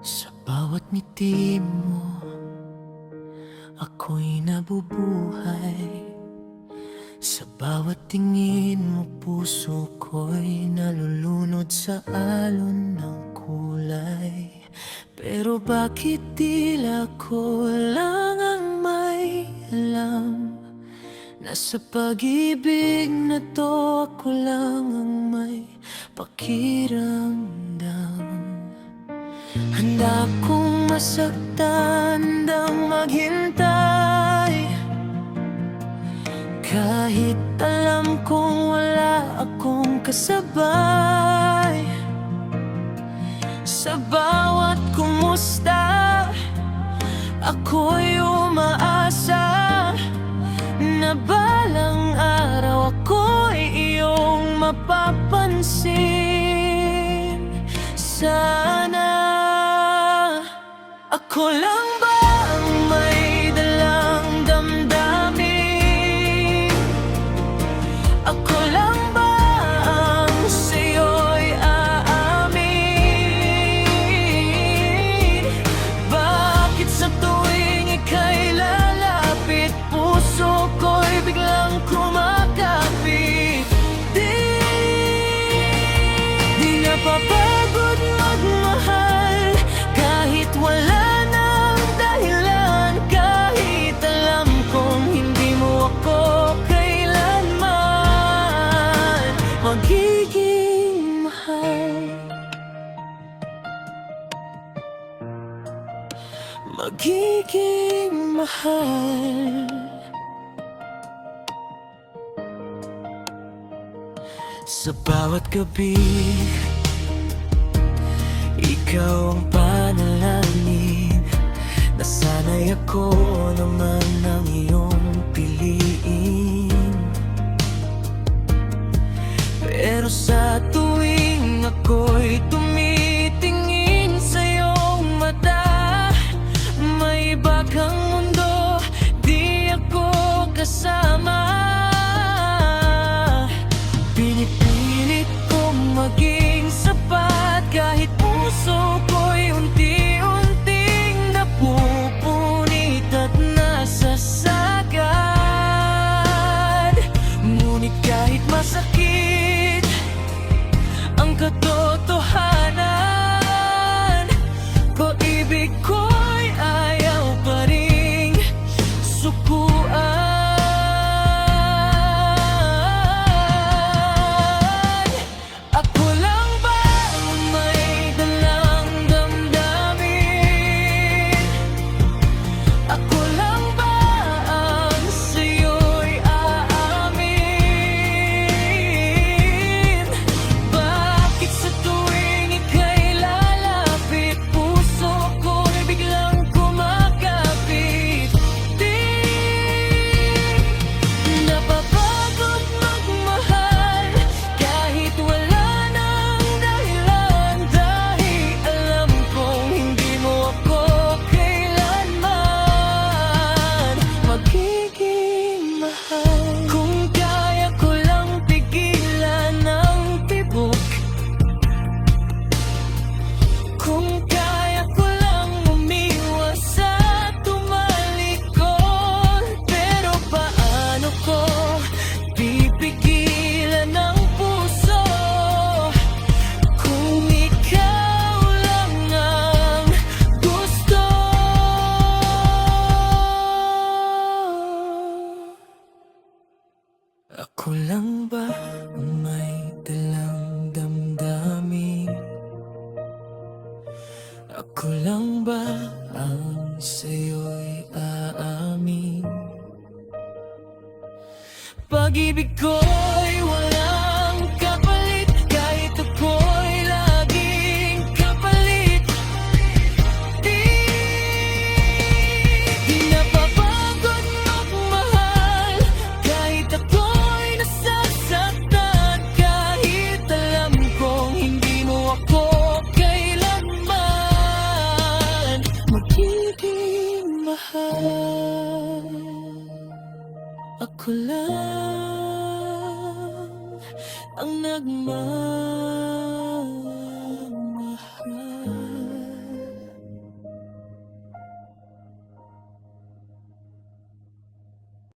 Sa bawat ngiti mo, ako'y nabubuhay. Sa bawat tingin mo, puso ko'y nalulunod sa alon ng kulay. Pero bakit tila ko lang ang may alam, na sa pag-ibig na to ako lang ang may pakiramdam. Handa kong masaktan, handang maghintay, kahit alam kong wala akong kasabay. Sa bawat kumusta, ako'y umaasa na balang araw ako'y iyong mapapansin. Sana ako lang ba ang may dalang damdamin? Ako lang ba ang sa'yo'y aamin? Bakit sa tuwing ika'y lalapit, puso ko'y biglang kumakapit? Di napapagod magmahal kahit wala nang dahilan, kahit alam kong hindi mo ako kailanman magiging mahal. Magiging mahal. Sa bawat gabi, ikaw ang panalangin, na sana'y ako naman ang iyong piliin. Pero sa tuwing ako'y tumitingin sa iyong mata, may iba kang mundo, di ako kasama. Pinipilit kong maging sapat, kahit puso ko'y unti-unting napupunit at nasasagad. Ngunit kahit masakit ang katotohanan, pag-ibig ko'y ayaw pa ring sukuan. Ako lang ba ang may dalang damdamin? Ako lang ba ang sa'yo'y aamin? Bakit sa tuwing ika'y lalapit, puso ko'y biglang kumakapit? Di napapagod magmahal kahit wala nang dahilan, dahil alam kong hindi mo ako kailanman magiging mahal. Kung kaya ko lang pigilan ang tibok, kung kaya ko lang umiwas sa tumalikod, pero paano ko pipigilan ang puso kung ikaw lang ang gusto? Ako lang ba ang may dalang damdamin? Ako lang ba ang sa'yo'y aamin? Pag-ibig ko'y walang kapalit, kahit ako'y laging kapalit. Di napapagod magmahal kahit ako'y nasasaktan, kahit alam kong hindi mo ako kailanman magiging mahal. Ako lang ang nagmamahal.